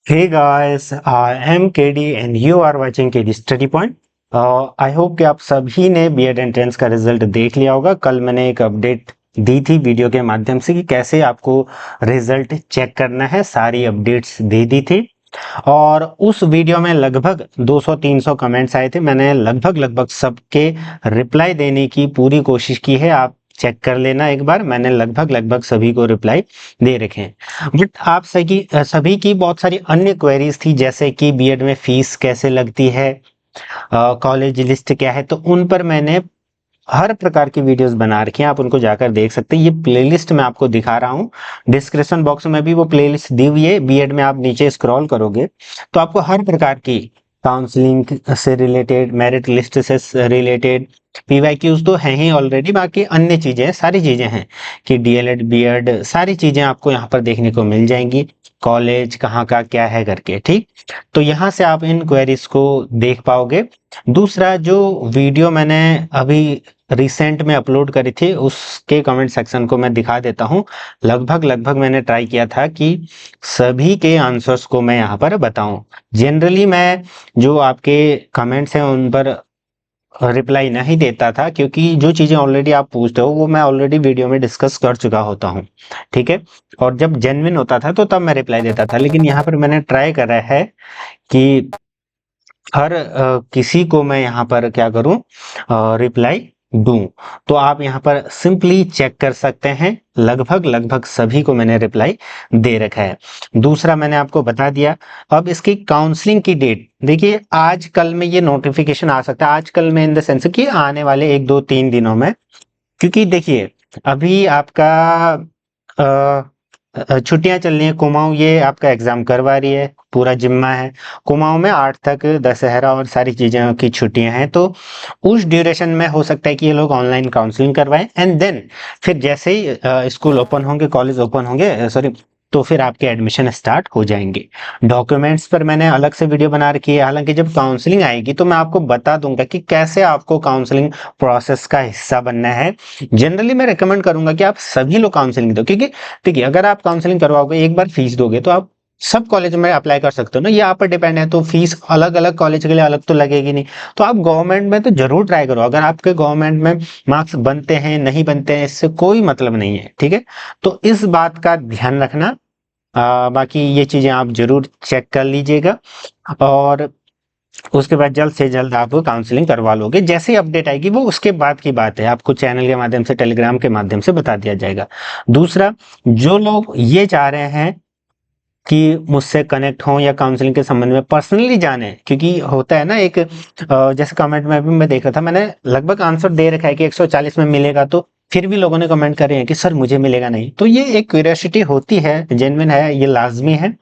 Hey guys, I am KD and you are watching KD Study Point. I hope कि आप सभी ने BEd entrance का result देख लिया होगा। कल मैंने एक अपडेट दी थी वीडियो के माध्यम से कि कैसे आपको रिजल्ट चेक करना है, सारी अपडेट्स दे दी थी। और उस वीडियो में लगभग 200-300 कमेंट्स आए थे। मैंने लगभग सबके रिप्लाई देने की पूरी कोशिश की है। आप चेक कर लेना एक बार, मैंने लगभग सभी को रिप्लाई दे रखे हैं। बट आप सभी की बहुत सारी अन्य क्वेरीज थी, जैसे कि बीएड में फीस कैसे लगती है, कॉलेज लिस्ट क्या है, तो उन पर मैंने हर प्रकार की वीडियोस बना रखी हैं। आप उनको जाकर देख सकते हैं। ये प्लेलिस्ट मैं आपको दिखा रहा हूँ, डिस्क्रिप्शन बॉक्स में भी वो प्लेलिस्ट दी हुई है। बीएड में आप नीचे स्क्रॉल करोगे तो आपको हर प्रकार की काउंसलिंग से रिलेटेड, मेरिट लिस्ट से रिलेटेड, पीवाईक्यूज तो हैं ही ऑलरेडी, बाकी अन्य चीजें, सारी चीजें हैं कि डीएलएड बीएड सारी चीजें आपको यहाँ पर देखने को मिल जाएंगी। कॉलेज कहाँ का क्या है करके, ठीक। तो यहाँ से आप इन क्वेरीज को देख पाओगे। दूसरा, जो वीडियो मैंने अभी रिसेंट में अपलोड करी थी उसके कमेंट सेक्शन को मैं दिखा देता हूँ। लगभग मैंने ट्राई किया था कि सभी के आंसर्स को मैं यहाँ पर बताऊं। जनरली मैं जो आपके कमेंट्स हैं उन पर रिप्लाई नहीं देता था, क्योंकि जो चीजें ऑलरेडी आप पूछते हो वो मैं ऑलरेडी वीडियो में डिस्कस कर चुका होता हूँ, ठीक है। और जब जेन्युइन होता था तो तब मैं रिप्लाई देता था, लेकिन यहाँ पर मैंने ट्राई करा है कि हर किसी को मैं यहाँ पर क्या करूं, रिप्लाई दूं। तो आप यहाँ पर सिंपली चेक कर सकते हैं, लगभग सभी को मैंने रिप्लाई दे रखा है। दूसरा, मैंने आपको बता दिया। अब इसकी काउंसलिंग की डेट देखिए, आज कल में ये नोटिफिकेशन आ सकता है। आज कल में इन द सेंस कि आने वाले 1 2 3 दिनों में, क्योंकि देखिए अभी आपका छुट्टियां चल रही हैं। कुमाऊं ये आपका एग्जाम करवा रही है, पूरा जिम्मा है। कुमाऊं में 8 तक दशहरा और सारी चीजों की छुट्टियां हैं, तो उस ड्यूरेशन में हो सकता है कि ये लोग ऑनलाइन काउंसलिंग करवाएं। एंड देन फिर जैसे ही स्कूल ओपन होंगे, कॉलेज ओपन होंगे, सॉरी, तो फिर आपके एडमिशन स्टार्ट हो जाएंगे। डॉक्यूमेंट्स पर मैंने अलग से वीडियो बना रखी है। हालांकि जब काउंसलिंग आएगी तो मैं आपको बता दूंगा कि कैसे आपको काउंसलिंग प्रोसेस का हिस्सा बनना है। जनरली मैं रेकमेंड करूंगा कि आप सभी लोग काउंसलिंग दो, क्योंकि देखिए अगर आप काउंसलिंग करवाओगे, एक बार फीस दोगे तो आप सब कॉलेज में अप्लाई कर सकते हो ना, ये आप पर डिपेंड है। तो फीस अलग अलग कॉलेज के लिए अलग तो लगेगी नहीं। तो आप गवर्नमेंट में तो जरूर ट्राई करो। अगर आपके गवर्नमेंट में मार्क्स बनते हैं नहीं बनते हैं, इससे कोई मतलब नहीं है, ठीक है। तो इस बात का ध्यान रखना। बाकी ये चीजें आप जरूर चेक कर लीजिएगा, और उसके बाद जल्द से जल्द आप काउंसलिंग करवा लोगे। जैसे ही अपडेट आएगी वो उसके बाद की बात है, आपको चैनल के माध्यम से, टेलीग्राम के माध्यम से बता दिया जाएगा। दूसरा, जो लोग ये चाह रहे हैं कि मुझसे कनेक्ट हों या काउंसलिंग के संबंध में पर्सनली जाने, क्योंकि होता है ना एक जैसे कमेंट में भी मैं देख रहा था, मैंने लगभग आंसर दे रखा है कि 140 में मिलेगा, तो फिर भी लोगों ने कमेंट करे हैं कि सर मुझे मिलेगा नहीं। तो ये एक क्यूरियोसिटी होती है, जेन्युइन है, ये लाजमी है।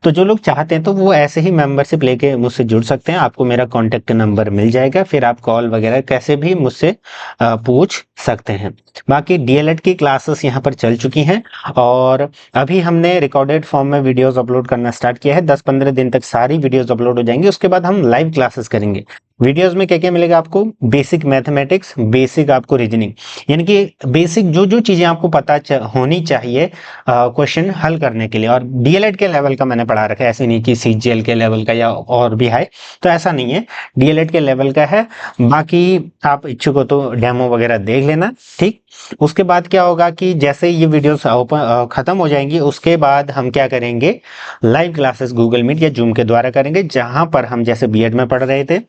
तो जो लोग चाहते हैं तो वो ऐसे ही मेंबरशिप लेके मुझसे जुड़ सकते हैं। आपको मेरा कॉन्टेक्ट नंबर मिल जाएगा, फिर आप कॉल वगैरह कैसे भी मुझसे पूछ सकते हैं। बाकी डीएलएड की क्लासेस यहाँ पर चल चुकी हैं, और अभी हमने रिकॉर्डेड फॉर्म में वीडियोस अपलोड करना स्टार्ट किया है। 10-15 दिन तक सारी वीडियोस अपलोड हो जाएंगी। उसके बाद हम लाइव क्लासेस करेंगे। वीडियोस में क्या क्या मिलेगा आपको, बेसिक मैथमेटिक्स, बेसिक आपको रीजनिंग, यानी कि बेसिक जो जो चीजें आपको पता होनी चाहिए क्वेश्चन हल करने के लिए। और डीएलएड के लेवल का मैंने पढ़ा रखा है, ऐसे नहीं कि सीजीएल के लेवल का या और भी है, तो ऐसा नहीं है, डीएलएड के लेवल का है। बाकी आप इच्छुक हो तो डेमो वगैरह देख लेना, ठीक। उसके बाद क्या होगा कि जैसे ये वीडियोस ओपन खत्म हो जाएंगी, उसके बाद हम क्या करेंगे, लाइव क्लासेस गूगल मीट या जूम के द्वारा करेंगे, जहां पर हम जैसे बीएड में पढ़ रहे थे,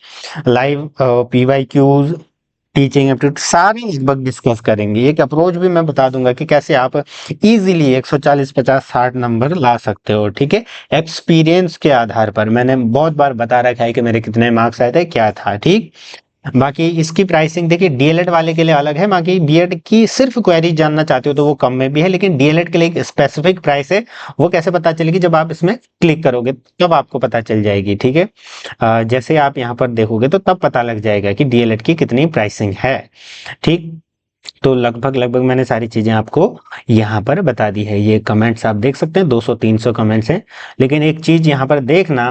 लाइव पीवाईक्यूज, टीचिंग एप्टीट्यूड सारी लगभग डिस्कस करेंगे। एक अप्रोच भी मैं बता दूंगा कि कैसे आप इजीली 140 50 60 नंबर ला सकते हो, ठीक है। एक्सपीरियंस के आधार पर मैंने बहुत बार बता रखा है कि मेरे कितने मार्क्स आए थे, क्या था, ठीक। बाकी इसकी प्राइसिंग देखिए, डीएलएड वाले के लिए अलग है। बाकी बीएड की सिर्फ क्वेरी जानना चाहते हो तो वो कम में भी है, लेकिन डीएलएड के लिए एक स्पेसिफिक प्राइस है। वो कैसे पता चलेगी, जब आप इसमें क्लिक करोगे तब आपको पता चल जाएगी, ठीक है। जैसे आप यहाँ पर देखोगे तो तब पता लग जाएगा कि डीएलएड की कितनी प्राइसिंग है, ठीक। तो लगभग मैंने सारी चीजें आपको यहाँ पर बता दी है। ये कमेंट्स आप देख सकते हैं, 200-300 कमेंट्स हैं। लेकिन एक चीज यहाँ पर देखना,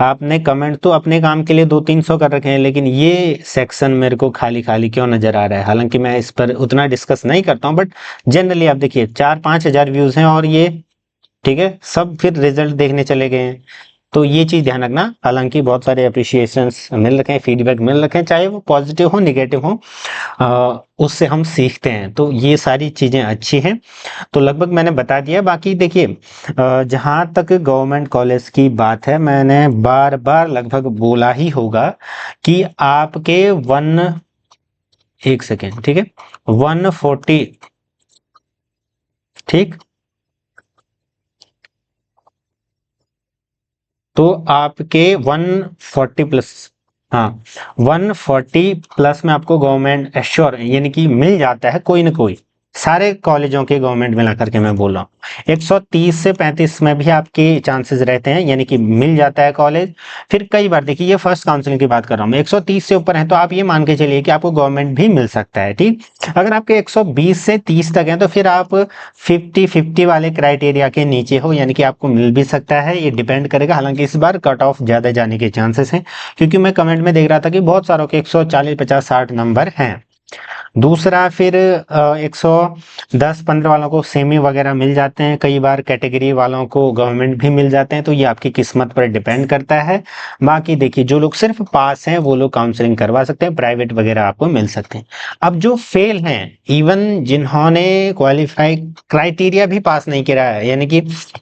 आपने कमेंट तो अपने काम के लिए 200-300 कर रखे हैं, लेकिन ये सेक्शन मेरे को खाली खाली क्यों नजर आ रहा है। हालांकि मैं इस पर उतना डिस्कस नहीं करता हूँ, बट जनरली आप देखिए 4-5 हजार व्यूज हैं, और ये, ठीक है, सब फिर रिजल्ट देखने चले गए हैं। तो ये चीज़ ध्यान रखना। हालांकि बहुत सारे अप्रिशिएशंस मिल रखे हैं, फीडबैक मिल रखे हैं, चाहे वो पॉजिटिव हो निगेटिव हो, उससे हम सीखते हैं, तो ये सारी चीज़ें अच्छी हैं। तो लगभग मैंने बता दिया। बाकी देखिए, जहाँ तक गवर्नमेंट कॉलेज की बात है, मैंने बार बार लगभग बोला ही होगा कि आपके एक सेकेंड, ठीक है, 140, ठीक, तो आपके 140 प्लस, हाँ, 140 प्लस में आपको गवर्नमेंट एश्योर यानी कि मिल जाता है कोई ना कोई, सारे कॉलेजों के गवर्नमेंट मिला करके मैं बोल रहा हूँ। 130 से 35 में भी आपके चांसेस रहते हैं, यानी कि मिल जाता है कॉलेज। फिर कई बार देखिए, ये फर्स्ट काउंसलिंग की बात कर रहा हूँ मैं, 130 से ऊपर है तो आप ये मान के चलिए कि आपको गवर्नमेंट भी मिल सकता है, ठीक। अगर आपके 120 से 30 तक है तो फिर आप 50-50 वाले क्राइटेरिया के नीचे हो, यानी कि आपको मिल भी सकता है, ये डिपेंड करेगा। हालांकि इस बार कट ऑफ ज्यादा जाने के चांसेस हैं, क्योंकि मैं कमेंट में देख रहा था कि बहुत सारों के 140, 50, 60 नंबर हैं। दूसरा, फिर 110-15 वालों को सेमी वगैरह मिल जाते हैं, कई बार कैटेगरी वालों को गवर्नमेंट भी मिल जाते हैं, तो ये आपकी किस्मत पर डिपेंड करता है। बाकी देखिए, जो लोग सिर्फ पास हैं वो लोग काउंसलिंग करवा सकते हैं, प्राइवेट वगैरह आपको मिल सकते हैं। अब जो फेल हैं, इवन जिन्होंने क्वालिफाई क्राइटेरिया भी पास नहीं किया है, यानी कि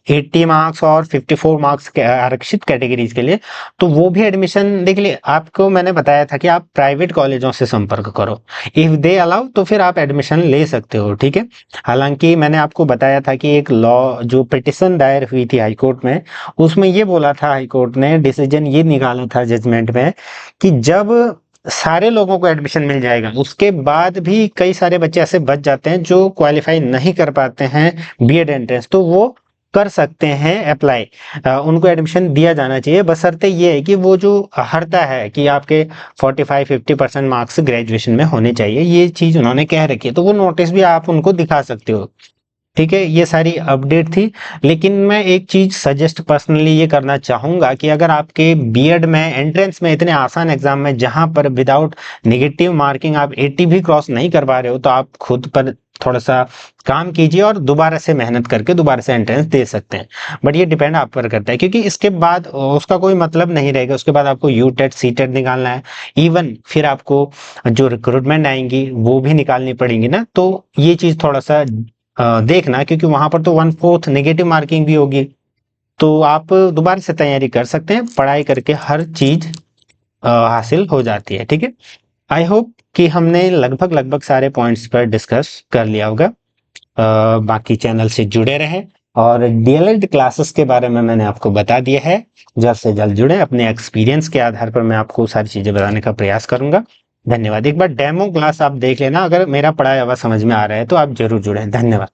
80 मार्क्स और 54 मार्क्स के आरक्षित कैटेगरीज के लिए, तो वो भी एडमिशन देख लिए। आपको मैंने बताया था कि आप प्राइवेट कॉलेजों से संपर्क करो, इफ दे अलाउ तो फिर आप एडमिशन ले सकते हो, ठीक है। हालांकि मैंने आपको बताया था कि एक लॉ जो पिटिशन दायर हुई थी हाई कोर्ट में, उसमें ये बोला था, हाई कोर्ट ने डिसीजन ये निकाला था जजमेंट में, कि जब सारे लोगों को एडमिशन मिल जाएगा, उसके बाद भी कई सारे बच्चे ऐसे बच जाते हैं जो क्वालिफाई नहीं कर पाते हैं बीएड एंट्रेंस, तो वो कर सकते हैं अप्लाई, उनको एडमिशन दिया जाना चाहिए, बशर्ते ये है कि वो जो हरता है कि आपके 45-50% मार्क्स ग्रेजुएशन में होने चाहिए, ये चीज उन्होंने कह रखी है, तो वो नोटिस भी आप उनको दिखा सकते हो, ठीक है। ये सारी अपडेट थी। लेकिन मैं एक चीज सजेस्ट पर्सनली ये करना चाहूंगा कि अगर आपके बीएड में एंट्रेंस में इतने आसान एग्जाम में, जहां पर विदाउट नेगेटिव मार्किंग आप 80 भी क्रॉस नहीं कर पा रहे हो, तो आप खुद पर थोड़ा सा काम कीजिए और दोबारा से मेहनत करके दोबारा से एंट्रेंस दे सकते हैं। बट ये डिपेंड आप पर करता है, क्योंकि इसके बाद उसका कोई मतलब नहीं रहेगा, उसके बाद आपको यू टेट सी टेट निकालना है, इवन फिर आपको जो रिक्रूटमेंट आएंगी वो भी निकालनी पड़ेंगी ना, तो ये चीज थोड़ा सा देखना, क्योंकि वहां पर तो 1/4 नेगेटिव मार्किंग भी होगी, तो आप दोबारा से तैयारी कर सकते हैं, पढ़ाई करके हर चीज हासिल हो जाती है, ठीक है। आई होप कि हमने लगभग लगभग सारे पॉइंट्स पर डिस्कस कर लिया होगा। बाकी चैनल से जुड़े रहें, और डीएलएड क्लासेस के बारे में मैंने आपको बता दिया है, जल्द से जल्द जुड़े, अपने एक्सपीरियंस के आधार पर मैं आपको सारी चीजें बताने का प्रयास करूंगा। धन्यवाद। एक बार डेमो क्लास आप देख लेना, अगर मेरा पढ़ाया हुआ समझ में आ रहा है तो आप जरूर जुड़े। धन्यवाद।